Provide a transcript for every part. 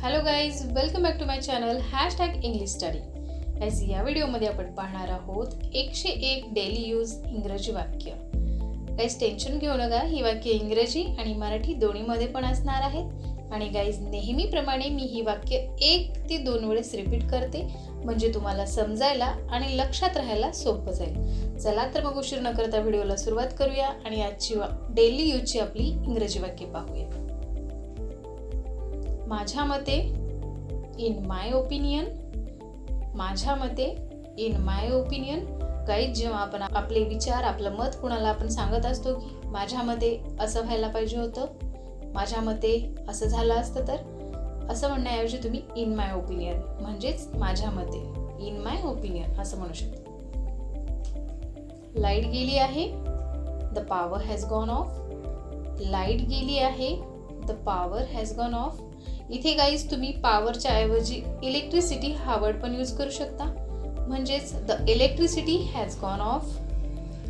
Hello guys, welcome back to my channel #English study. Guys, या व्हिडिओमध्ये आपण पाहणार आहोत 101 डेली यूज इंग्रजी वाक्य. गाईज, टेन्शन घेऊ नका, ही वाक्य इंग्रजी आणि मराठी दोन्हीमध्ये पण असणार आहेत. आणि गाईज, नेहमीप्रमाणे मी ही वाक्य 1 ते 2 वेळेस रिपीट करते, म्हणजे तुम्हाला समजायला आणि लक्षात राहायला सोपं जाईल. चला तर मग उशीर न करता व्हिडिओला सुरुवात करूया आणि आजची डेली यूजची आपली इंग्रजी वाक्य पाहूया. माझ्या मते, इन माय ओपिनियन. माझ्या मते, इन माय ओपिनियन. गाईज, जेव्हा आपण आपले विचार, आपलं मत कुणाला आपण सांगत असतो की माझ्या मते असं व्हायला पाहिजे होतं, माझ्या मते असं झालं असतं, तर असं म्हणण्याऐवजी तुम्ही इन माय ओपिनियन म्हणजेच माझ्या मते, इन माय ओपिनियन असं म्हणू शकता. लाईट गेली आहे, the power has gone of. Light गेली आहे, the power has gone of. इथे गाईज तुम्ही पॉवरच्या ऐवजी इलेक्ट्रिसिटी हा वर्ड पण यूज करू शकता, म्हणजेच the electricity has gone of.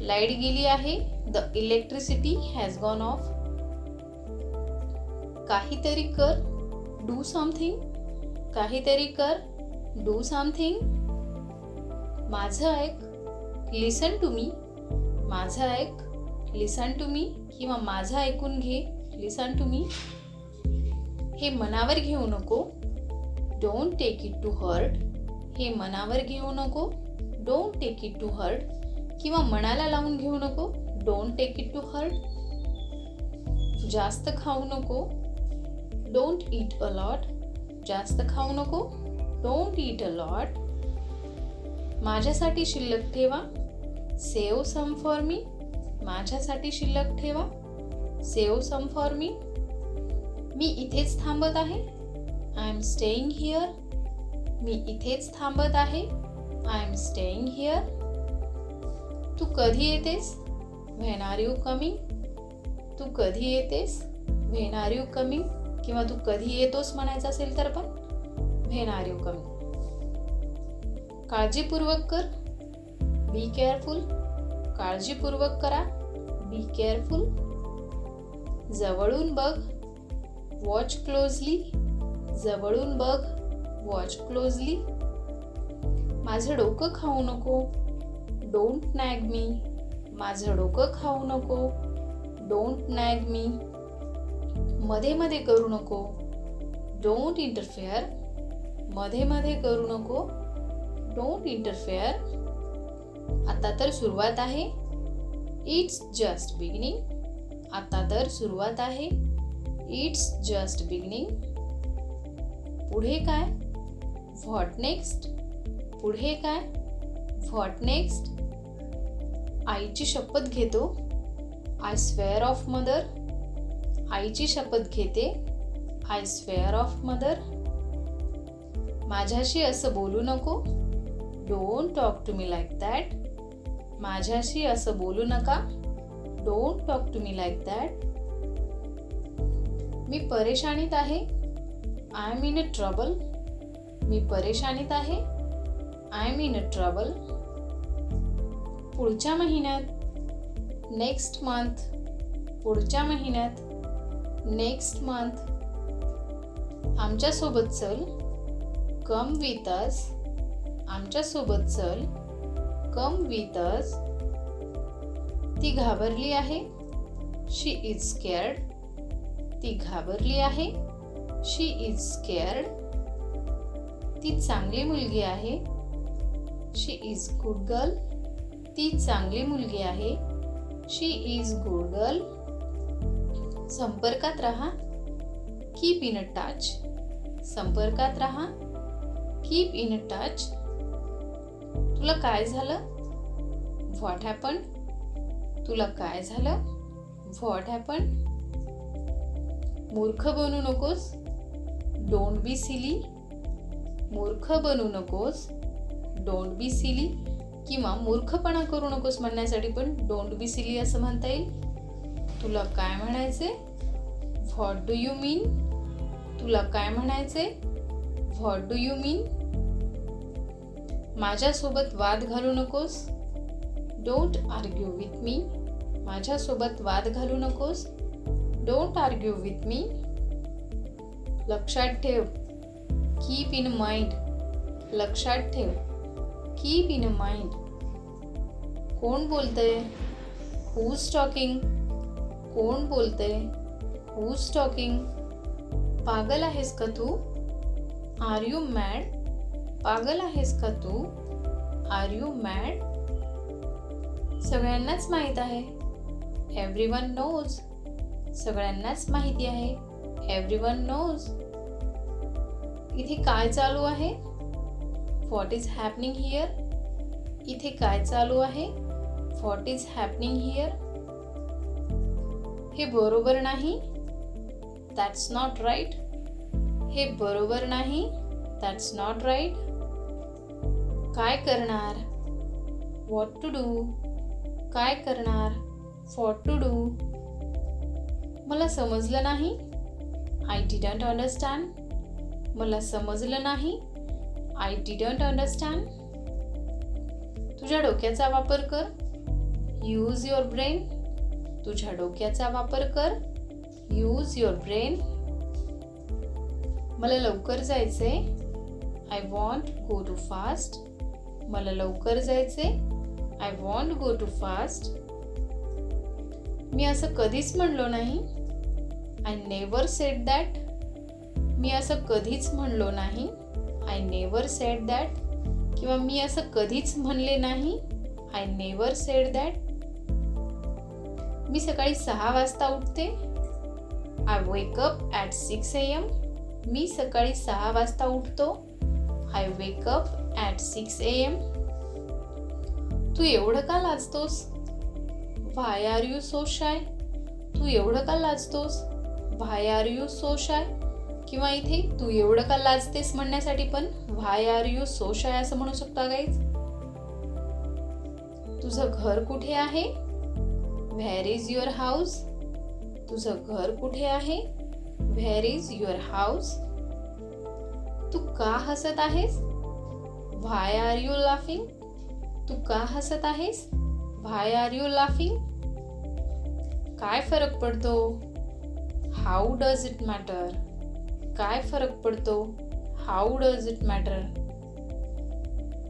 Light गेली आहे, the electricity has gone of. काहीतरी कर, डू समथिंग. काहीतरी कर, डू समथिंग. माझं ऐक, लिसन टू मी. माझं ऐक, लिसन टू मी, किंवा माझं ऐकून घे, लिसन टू मी. हे मनावर घेऊ नको, don't take it to hurt. हे मनावर घेऊ नको, don't take it to hurt, किंवा मनाला लावून घेऊ नको, don't take it to hurt. जास्त खाऊ नको, डोंट ईट अ लॉट. जास्त खाऊ नको, डोंट ईट अ लॉट. माझ्यासाठी शिल्लक ठेवा, सेव्ह सम फॉर मी. माझ्यासाठी शिल्लक ठेवा, सेव्ह सम फॉर मी. मी इथेच थांबत आहे, आय एम स्टेईंग हिअर. मी इथेच थांबत आहे, आय एम स्टेईंग हिअर. तू कधी येतेस, व्हेन आर यू कमिंग. तू कधी येतेस, व्हेन आर यू कमिंग, किंवा तू कधी येतोस म्हणायचं असेल तर पण व्हेन आर यू कमिंग. काळजीपूर्वक कर, बी केअरफुल. काळजीपूर्वक करा, बी केअरफुल. जवळून बघ, वॉच क्लोजली. जवळून बघ, वॉच क्लोजली. माझं डोकं खाऊ नको, डोंट नॅग मी. माझं डोकं खाऊ नको, डोंट नॅग मी. मध्ये मध्ये करू नको, डोंट इंटरफेअर. मध्ये मध्ये करू नको, डोंट इंटरफेअर. आता तर सुरुवात आहे, इट्स जस्ट बिगिनिंग. आता तर सुरुवात आहे, इट्स जस्ट बिगिनिंग. पुढे काय, व्हॉट नेक्स्ट. पुढे काय, व्हॉट नेक्स्ट. आईची शपथ घेतो, आय स्वेअर ऑफ मदर. आईची शपथ घेते, आय स्वेअर ऑफ मदर. माझ्याशी असं बोलू नको, don't talk to me like that. माझ्याशी असं बोलू नका, don't talk to me like that. मी परेशानीत आहे, I am in a trouble. मी परेशानीत आहे, I am in a trouble. पुढच्या महिन्यात, नेक्स्ट मंथ. पुढच्या महिन्यात, नेक्स्ट मंथ. आमच्यासोबत चल, कम विथ अस. आमच्यासोबत चल, कम विथ अस. ती घाबरली आहे, शी इज स्केअर्ड. ती घाबरली आहे, शी इज स्केअर्ड. ती चांगली मुलगी आहे, शी इज गुड गर्ल. ती चांगली मुलगी आहे, शी इज गुड गर्ल. संपर्कात राहा, कीप इन अ टच. संपर्कात राहा, कीप इन अ टच. तुला काय झालं, व्हॉट हॅपन. तुला काय झालं, व्हॉट हॅपन. मूर्ख बनू नकोस, डोंट बी सिली. मूर्ख बनू नकोस, डोंट बी सिली, किंवा मूर्खपणा करू नकोस म्हणण्यासाठी पण डोंट बी सिली असं म्हणता येईल. तुला काय म्हणायचे, व्हॉट डू यू मीन. तुला काय म्हणायचे, व्हॉट डू यू मीन. माझ्यासोबत वाद घालू नकोस, डोंट आर्ग्यू विथ मी. माझ्यासोबत वाद घालू नकोस, डोंट आर्ग्यू विथ मी. लक्षात ठेव, कीप इन माइंड, लक्षात ठेव. Keep in mind. कोण बोलतंय? Whose talking. कोण बोलतंय? Whose talking. पागल आहेस का तू? R you mad? पागल आहेस का तू? R you mad? सगळ्यांनाच माहीत आहे. Everyone knows. सगळ्यांनाच माहिती आहे. Everyone knows. इथे काय चालू आहे? What is happening here? इथे काय चालू आहे? What is happening here? हे बरोबर नाही. That's not right. हे बरोबर नाही. That's not right. काय करणार? What to do. काय करणार? What to do. मला समजलं नाही. I didn't understand. मला समजलं नाही. I didn't understand. तुझ्या डोक्याचा वापर कर. Use your brain. तुझ्या डोक्याचा वापर कर. Use your brain. मला लवकर जायचे. I want go to fast. मला लवकर जायचे. I want go to fast. मी असं कधीच म्हणलो नाही. I never said that. मी असं कधीच म्हणलो नाही. I never said that. किंवा मी असं कधीच म्हणले नाही. I never said that. मी सकाळी 6 वाजता उठते. I wake up at 6 AM. मी सकाळी 6 वाजता उठतो. I wake up at 6 AM. तू एवढं का लाजतोस? Why are you so shy? तू एवढं का लाजतोस? Why are you so shy? किंवा इथे तू एवढं का लाजतेस म्हणण्यासाठी पण why are you so shy असं म्हणू शकता गाईज. तुझं घर कुठे आहे? Where is your house? तुझं घर कुठे आहे? Where is your house? तू का हसत आहेस? Why are you laughing? तू का हसत आहेस? Why are you laughing? काय फरक पडतो? How does it matter? काय फरक पडतो? How does it matter?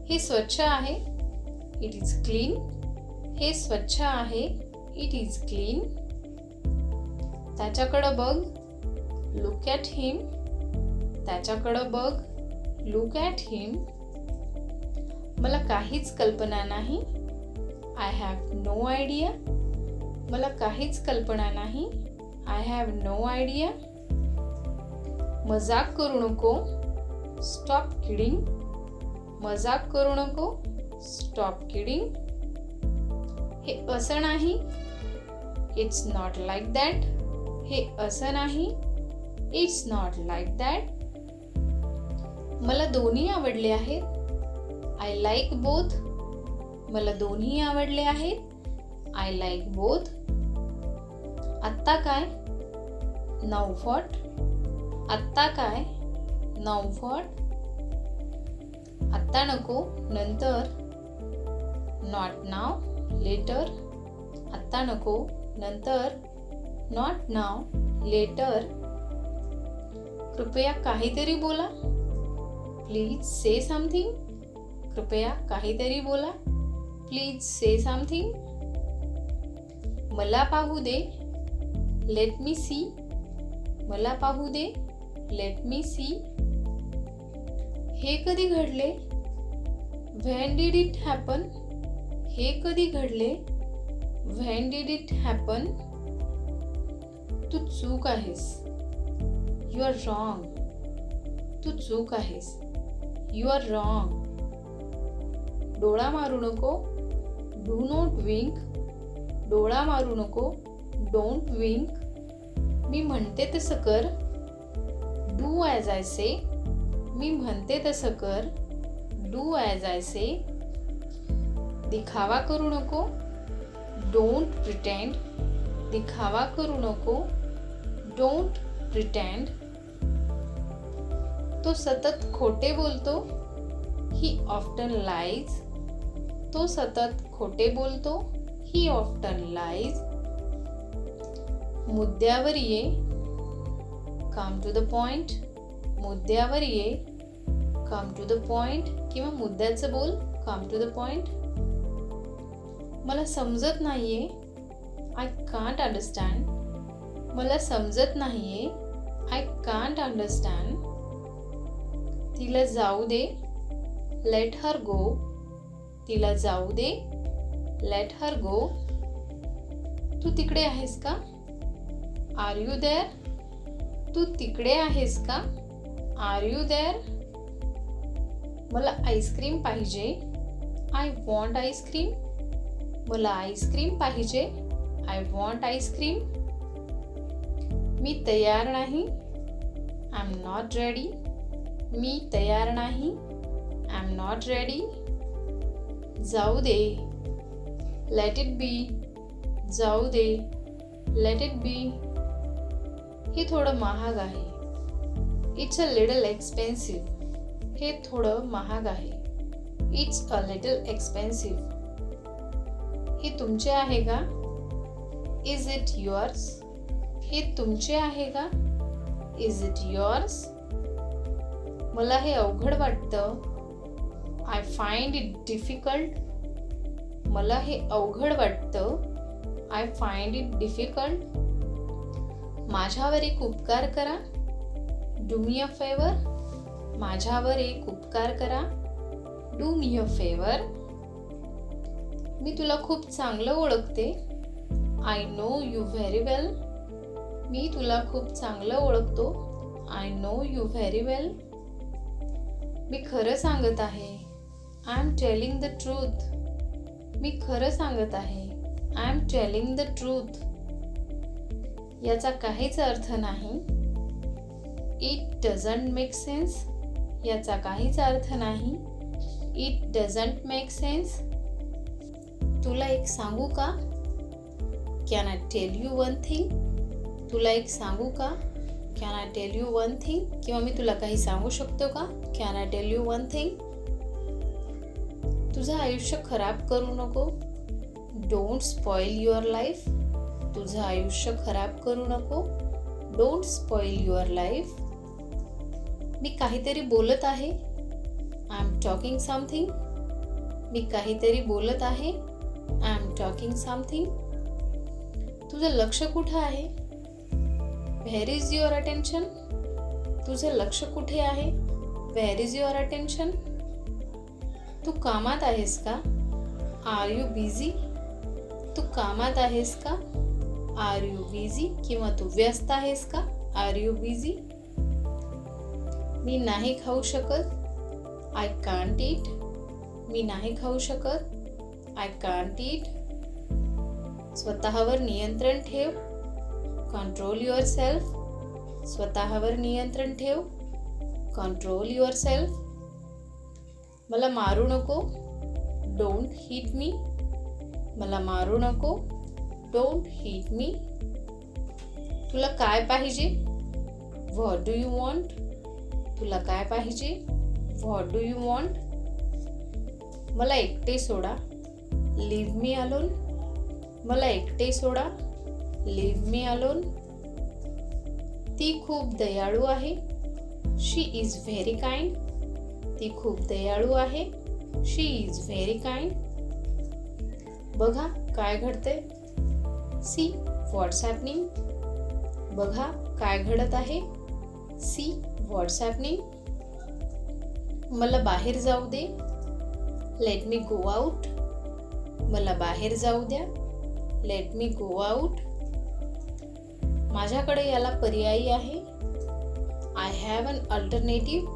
हे स्वच्छ आहे. It is clean. हे स्वच्छ आहे. It is clean. त्याच्याकडं बघ. Look at him. त्याच्याकडं बघ. Look at him. मला काहीच कल्पना नाही. I have no idea. मला काहीच कल्पना नाही. I have no idea. मजाक करू नको. Stop kidding. मजाक करू नको. Stop kidding. हे असं नाही. It's not like that. हे असं नाही. It's not like that. मला दोन्ही आवडले आहेत. I like both. मला दोन्ही आवडले आहेत. I like both. आत्ता काय? Now what. आत्ता काय? Now what. आत्ता नको. नंतर. Not now. लेटर. आत्ता नको. नंतर. Not now. लेटर. कृपया काहीतरी बोला. Please say something. कृपया काहीतरी बोला. Please say something. मला पाहू दे. Let me C. मला पाहू दे. Let me C. हे कधी घडले? When did it happen? हे कधी घडले? When did it happen? तू चूक आहेस. You are wrong. तू चूक आहेस. You are wrong. डोळा मारू नको. Do not wink. डोळा मारू नको. Don't wink. मी म्हणते तसं कर. Do as I say. मी म्हणते तसं कर. Do as I say. दिखावा करू नको. Don't pretend. दिखावा करू नको. Don't pretend. तो सतत खोटे बोलतो. He often lies. तो सतत खोटे बोलतो. He often lies. मुद्द्यावर ये. Come to the point. मुद्द्यावर ये. कम टू द पॉइंट किंवा मुद्द्याचं बोल. Come to the point. मला समजत नाहीये. I can't understand. मला समजत नाहीये. I can't understand. तिला जाऊ दे. लेट हर गो. तिला जाऊ दे. लेट हर गो. तू तिकडे आहेस का? Are you there. तू तिकडे आहेस का? Are you there. मला आईस्क्रीम पाहिजे. I want ice cream. मला आईस्क्रीम पाहिजे. I want ice cream. मी तयार नाही. I am not ready. मी तयार नाही. I am not ready. जाऊ दे. Let it be. जाऊ दे. Let it be. हे थोडं महाग आहे. It's a little expensive. हे थोडं महाग आहे. It's a little expensive. हे तुमचे आहे का? Is it yours. हे तुमचे आहे का? Is it yours. मला हे अवघड वाटतं. I find it difficult. मला हे अवघड वाटतं. I find it difficult. माझ्यावर एक उपकार करा. Do me a favour. माझ्यावर एक उपकार करा. Do me a favour. मी तुला खूप चांगलं ओळखते. I know you very well. मी तुला खूप चांगलं ओळखतो. I know you very well. मी खरं सांगत आहे. I am telling the truth. मी खरं सांगत आहे. I am telling the truth. याचा काहीच अर्थ नाही. It doesn't make sense. याचा काहीच अर्थ नाही. It doesn't make sense. तुला एक सांगू का? Can I tell you one thing. तुला एक सांगू का? Can I tell you one thing. किंवा मी तुला काही सांगू शकतो का? Can I tell you one thing. तुझं आयुष्य खराब करू नको. Don't spoil your life. तुझं आयुष्य खराब करू नको. Don't spoil your life. मी काहीतरी बोलत आहे. I am talking something. मी काहीतरी बोलत आहे. I am talking something. तुझं लक्ष कुठं आहे? Where is your attention. तुझं लक्ष कुठे आहे? Where is your attention. तू कामात आहेस का? Are you busy. तू कामात आहेस का? Are you busy. किंवा तू व्यस्त आहेस का? Are you busy. मी नाही खाऊ शकत. I can't eat. मी नाही खाऊ शकत. I can't eat. स्वतःवर नियंत्रण ठेव. Control your self. स्वतःवर नियंत्रण ठेव. Control your self. मला मारू नको. Don't hit me. मला मारू नको. Don't hit me. तुला काय पाहिजे? What do you want. तुला काय पाहिजे? What do you want. मला एकटे सोडा. Leave me alone. मला एकटे सोडा. Leave me alone. ती खूप दयाळू आहे. शी इज व्हेरी काइंड. ती खूप दयाळू आहे. शी इज व्हेरी काइंड. बघा काय घडते. सी व्हॉट्स हॅपनिंग. बघा काय घडत आहे. सी व्हॉट्स हॅपनिंग. मला बाहेर जाऊ दे. Late me go out. मला बाहेर जाऊ द्या. Let me go out. माझ्याकडे याला पर्यायी आहे. I have an alternative.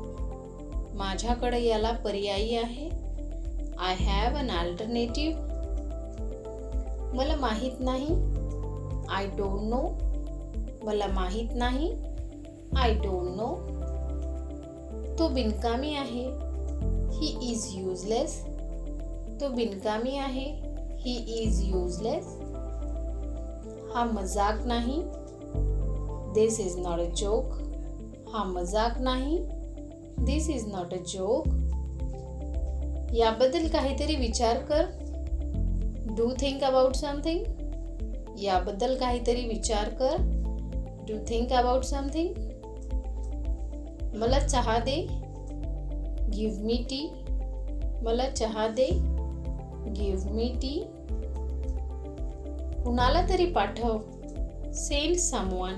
माझ्याकडे याला पर्यायी आहे. I have an alternative. मला माहीत नाही. I don't know. मला माहीत नाही. I don't know. तो बिनकामी आहे. He is useless. तो बिनकामी आहे. He is useless. हा मजाक नाही. This is not a joke. हा मजाक नाही. This is not a joke. याबद्दल काहीतरी विचार कर. Do think about something. याबद्दल काहीतरी विचार कर. Do think about something. मला चहा दे. Give me T. मला चहा दे. Give me T. कुणाला तरी पाठव. Send someone.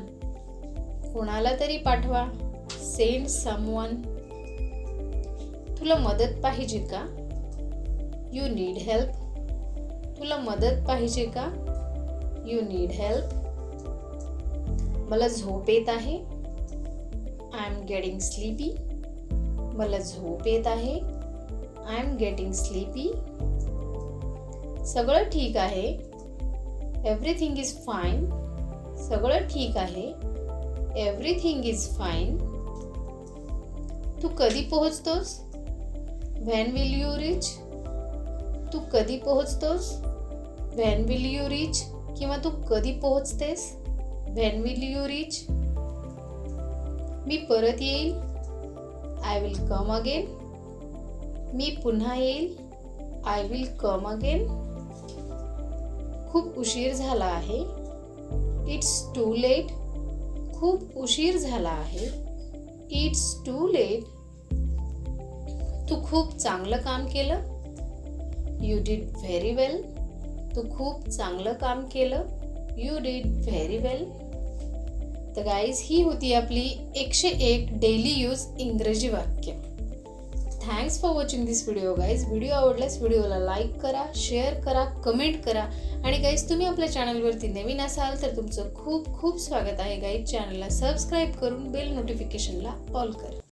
कुणाला तरी पाठवा. Send someone. तुला मदत पाहिजे का? You need help. तुला मदत पाहिजे का? You need help. मला झोप येत आहे. I am getting sleepy. मला झोप येत आहे. I am getting sleepy. सगळं ठीक आहे. Everything is fine. सगळं ठीक आहे. Everything is fine. तू कधी पोहोचतोस? When will you reach. तू कधी पोहोचतोस? When will you reach. किंवा तू कधी पोहोचतेस? When will you reach. मी परत येईल. I will come again. मी पुन्हा येईल. I will come again. खूप उशीर झाला आहे. It's too late. खूप उशीर झाला आहे. It's too late. तू खूप चांगलं काम केलं. यू डिड व्हेरी वेल. तू खूप चांगलं काम केलं. यू डिड व्हेरी वेल. तर गाईज, ही होती आपली 101 डेली यूज इंग्रजी वाक्य. Thanks for watching this video guys. Video आवडल्यास व्हिडिओला लाईक करा, शेअर करा, कमेंट करा. आणि गाईज, तुम्ही आपल्या चॅनलवरती नवीन असाल तर तुमचं खूप खूप स्वागत आहे गाईज. चॅनलला सबस्क्राईब करून बेल नोटिफिकेशनला ऑल करा.